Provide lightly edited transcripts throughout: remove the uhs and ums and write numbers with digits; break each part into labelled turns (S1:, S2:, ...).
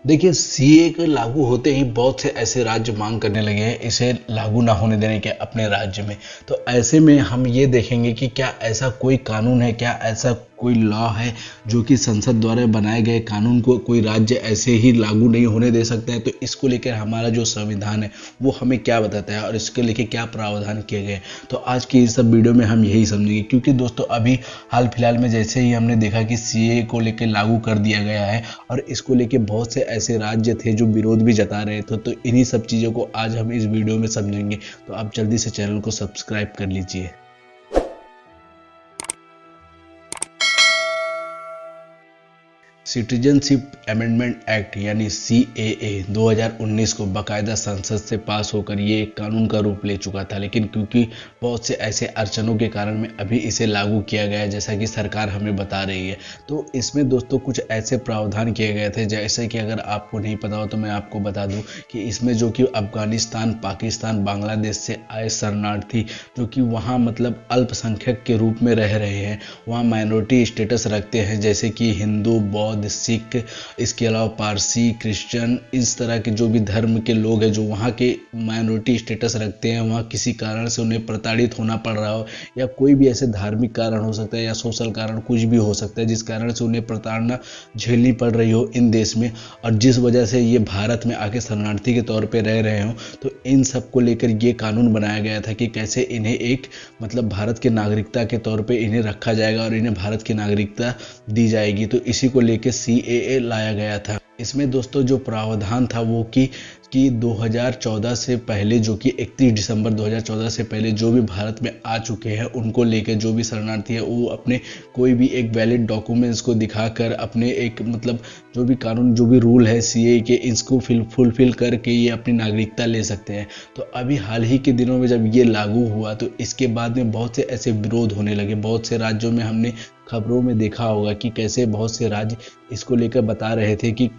S1: देखिए, सीए के लागू होते ही बहुत से ऐसे राज्य मांग करने लगे हैं इसे लागू ना होने देने के अपने राज्य में। तो ऐसे में हम ये देखेंगे कि क्या ऐसा कोई कानून है, क्या ऐसा कोई लॉ है जो कि संसद द्वारा बनाए गए कानून को कोई राज्य ऐसे ही लागू नहीं होने दे सकता है। तो इसको लेकर हमारा जो संविधान है वो हमें क्या बताता है और इसके लेके क्या प्रावधान किए गए हैं। तो आज की इस सब वीडियो में हम यही समझेंगे, क्योंकि दोस्तों अभी हाल फिलहाल में जैसे ही हमने देखा कि सीए को लेकर लागू कर दिया गया है और इसको लेके बहुत से ऐसे राज्य थे जो विरोध भी जता रहे थे। तो इन्हीं सब चीज़ों को आज हम इस वीडियो में समझेंगे। तो आप जल्दी से चैनल को सब्सक्राइब कर लीजिए। सिटीजनशिप अमेंडमेंट एक्ट यानी सीएए 2019 को बाकायदा संसद से पास होकर ये एक कानून का रूप ले चुका था, लेकिन क्योंकि बहुत से ऐसे अड़चनों के कारण में अभी इसे लागू किया गया है, जैसा कि सरकार हमें बता रही है। तो इसमें दोस्तों कुछ ऐसे प्रावधान किए गए थे, जैसे कि अगर आपको नहीं पता हो तो मैं आपको बता दूं कि इसमें जो कि अफगानिस्तान, पाकिस्तान, बांग्लादेश से आए शरणार्थी जो कि वहाँ मतलब अल्पसंख्यक के रूप में रह रहे हैं, वहाँ माइनॉरिटी स्टेटस रखते हैं, जैसे कि हिंदू, बौद्ध, सिख, इसके अलावा पारसी, क्रिश्चियन, इस तरह के जो भी धर्म के लोग हैं जो वहाँ के माइनॉरिटी स्टेटस रखते हैं, वहाँ किसी कारण से उन्हें प्रताड़ित होना पड़ रहा हो या कोई भी ऐसे धार्मिक कारण हो सकता है या सोशल कारण कुछ भी हो सकता है जिस कारण से उन्हें प्रताड़ना झेलनी पड़ रही हो इन देश में, और जिस वजह से ये भारत में आके शरणार्थी के तौर पर रह रहे हों, तो इन सब को लेकर ये कानून बनाया गया था कि कैसे इन्हें एक मतलब भारत के नागरिकता के तौर पे इन्हें रखा जाएगा और इन्हें भारत की नागरिकता दी जाएगी। तो इसी को लेकर सीएए लाया गया था। इसमें दोस्तों जो प्रावधान था वो कि 2014 से पहले, जो कि 31 दिसंबर 2014 से पहले जो भी भारत में आ चुके हैं उनको लेकर जो भी शरणार्थी है वो अपने कोई भी एक वैलिड डॉक्यूमेंट्स को दिखाकर अपने एक मतलब जो भी कानून, जो भी रूल है सीए के, इसको फुलफिल करके ये अपनी नागरिकता ले सकते हैं। तो अभी हाल ही के दिनों में जब ये लागू हुआ तो इसके बाद में बहुत से ऐसे विरोध होने लगे। बहुत से राज्यों में हमने खबरों में देखा होगा कि कैसे बहुत से राज्य इसको लेकर बता रहे थे कि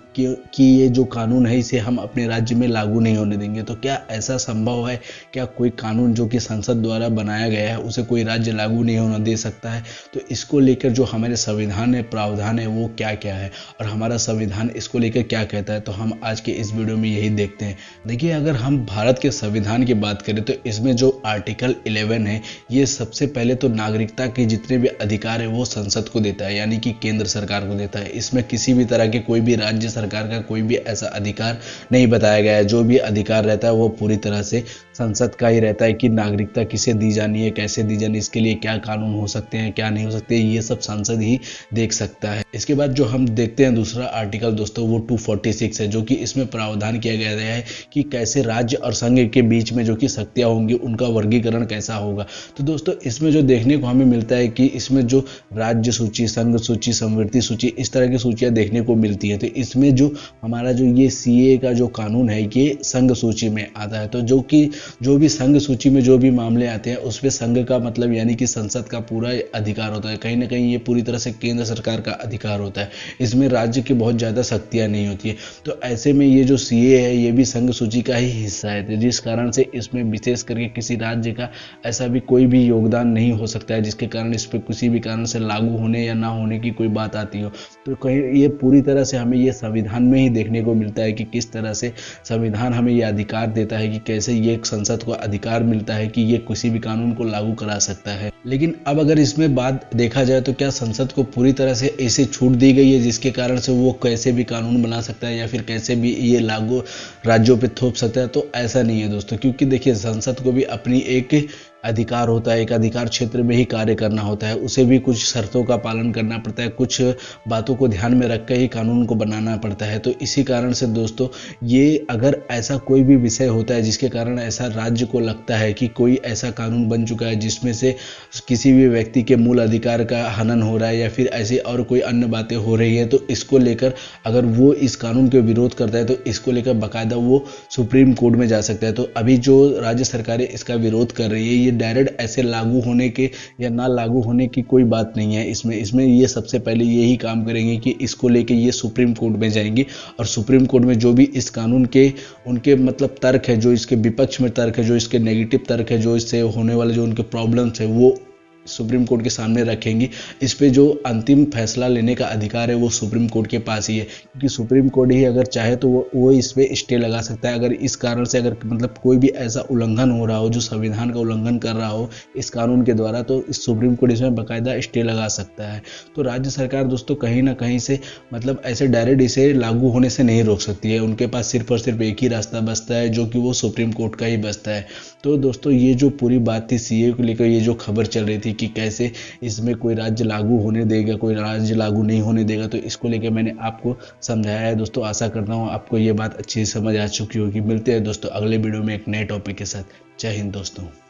S1: ये जो कानून है इसे हम अपने राज्य में लागू नहीं होने देंगे। तो क्या ऐसा संभव है? क्या कोई कानून जो कि संसद द्वारा बनाया गया है उसे कोई राज्य लागू नहीं होने दे सकता है? तो इसको लेकर जो हमारे संविधान में प्रावधान है वो क्या क्या है और हमारा संविधान इसको लेकर क्या कहता है, तो हम आज के इस वीडियो में यही देखते हैं। देखिए, अगर हम भारत के संविधान की बात करें तो इसमें जो आर्टिकल 11 है ये सबसे पहले तो नागरिकता के जितने भी अधिकार है वो संसद को देता है, यानी कि केंद्र सरकार को देता है। इसमें किसी भी तरह के कोई भी राज्य सरकार का कोई भी ऐसा अधिकार नहीं बताया गया है। जो भी अधिकार रहता है वो पूरी तरह से संसद का ही रहता है कि नागरिकता किसे दी जानी है, कैसे दी जानी है, इसके लिए क्या कानून हो सकते हैं, क्या नहीं हो सकते, ये सब संसद ही देख सकता है। इसके बाद जो हम देखते हैं दूसरा आर्टिकल दोस्तों वो 246 है, जो कि इसमें प्रावधान किया गया है कि कैसे राज्य और संघ के बीच में जो कि शक्तियां होंगी उनका वर्गीकरण कैसा होगा। तो दोस्तों इसमें जो देखने को हमें मिलता है कि इसमें जो राज्य सूची, संघ सूची, समवर्ती सूची, इस तरह की सूचियां देखने को मिलती है। तो इसमें जो हमारा जो ये सीए का जो कानून है ये संघ सूची में आता है। तो जो भी संघ सूची में जो भी मामले आते हैं उसमें संघ का मतलब यानी कि संसद का पूरा अधिकार होता है। कहीं ना कहीं ये पूरी तरह से केंद्र सरकार का अधिकार होता है, इसमें राज्य की बहुत ज़्यादा शक्तियाँ नहीं होती है। तो ऐसे में ये जो सीए है ये भी संघ सूची का ही हिस्सा है, तो जिस कारण से इसमें विशेष करके किसी राज्य का ऐसा भी कोई भी योगदान नहीं हो सकता है जिसके कारण इस पर किसी भी कारण से लागू होने या ना होने की कोई बात आती हो। तो कहीं ये पूरी तरह से हमें ये संविधान में ही देखने को मिलता है कि किस तरह से संविधान हमें ये अधिकार देता है कि कैसे ये संसद को अधिकार मिलता है कि ये किसी भी कानून को लागू करा सकता है। लेकिन अब अगर इसमें बात देखा जाए तो क्या संसद को पूरी तरह से ऐसे छूट दी गई है जिसके कारण से वो कैसे भी कानून बना सकता है या फिर कैसे भी ये लागू राज्यों पे थोप सकता है? तो ऐसा नहीं है दोस्तों, क्योंकि देखिए संसद को भी अपनी एक अधिकार होता है, एक अधिकार क्षेत्र में ही कार्य करना होता है, उसे भी कुछ शर्तों का पालन करना पड़ता है, कुछ बातों को ध्यान में रख कर ही कानून को बनाना पड़ता है। तो इसी कारण से दोस्तों ये अगर ऐसा कोई भी विषय होता है जिसके कारण ऐसा राज्य को लगता है कि कोई ऐसा कानून बन चुका है जिसमें से किसी भी व्यक्ति के मूल अधिकार का हनन हो रहा है या फिर ऐसी और कोई अन्य बातें हो रही है, तो इसको लेकर अगर वो इस कानून के विरोध करता है तो इसको लेकर बाकायदा वो सुप्रीम कोर्ट में जा सकता है। तो अभी जो राज्य सरकारें इसका विरोध कर रही है ये डायरेक्ट ऐसे लागू होने के या ना लागू होने की कोई बात नहीं है। इसमें ये सबसे पहले यही काम करेंगे कि इसको लेके ये सुप्रीम कोर्ट में जाएंगे और सुप्रीम कोर्ट में जो भी इस कानून के उनके मतलब तर्क है, जो इसके विपक्ष में तर्क है, जो इसके नेगेटिव तर्क है, जो इससे होने वाले जो उनके प्रॉब्लम्स है वो सुप्रीम कोर्ट के सामने रखेंगी। इस पे जो अंतिम फैसला लेने का अधिकार है वो सुप्रीम कोर्ट के पास ही है, क्योंकि सुप्रीम कोर्ट ही अगर चाहे तो वो इस पे स्टे लगा सकता है। अगर इस कारण से अगर मतलब कोई भी ऐसा उल्लंघन हो रहा हो जो संविधान का उल्लंघन कर रहा हो इस कानून के द्वारा, तो इस सुप्रीम कोर्ट इसमें बाकायदा स्टे लगा सकता है। तो राज्य सरकार दोस्तों कहीं ना कहीं से मतलब ऐसे डायरेक्ट इसे लागू होने से नहीं रोक सकती है। उनके पास सिर्फ और सिर्फ एक ही रास्ता बचता है, जो कि वो सुप्रीम कोर्ट का ही बचता है। तो दोस्तों ये जो पूरी बात थी सीए को लेकर, ये जो खबर चल रही थी कि कैसे इसमें कोई राज्य लागू होने देगा, कोई राज्य लागू नहीं होने देगा, तो इसको लेकर मैंने आपको समझाया है दोस्तों। आशा करता हूँ आपको ये बात अच्छी समझ आ चुकी होगी। मिलते हैं दोस्तों अगले वीडियो में एक नए टॉपिक के साथ। जय हिंद दोस्तों।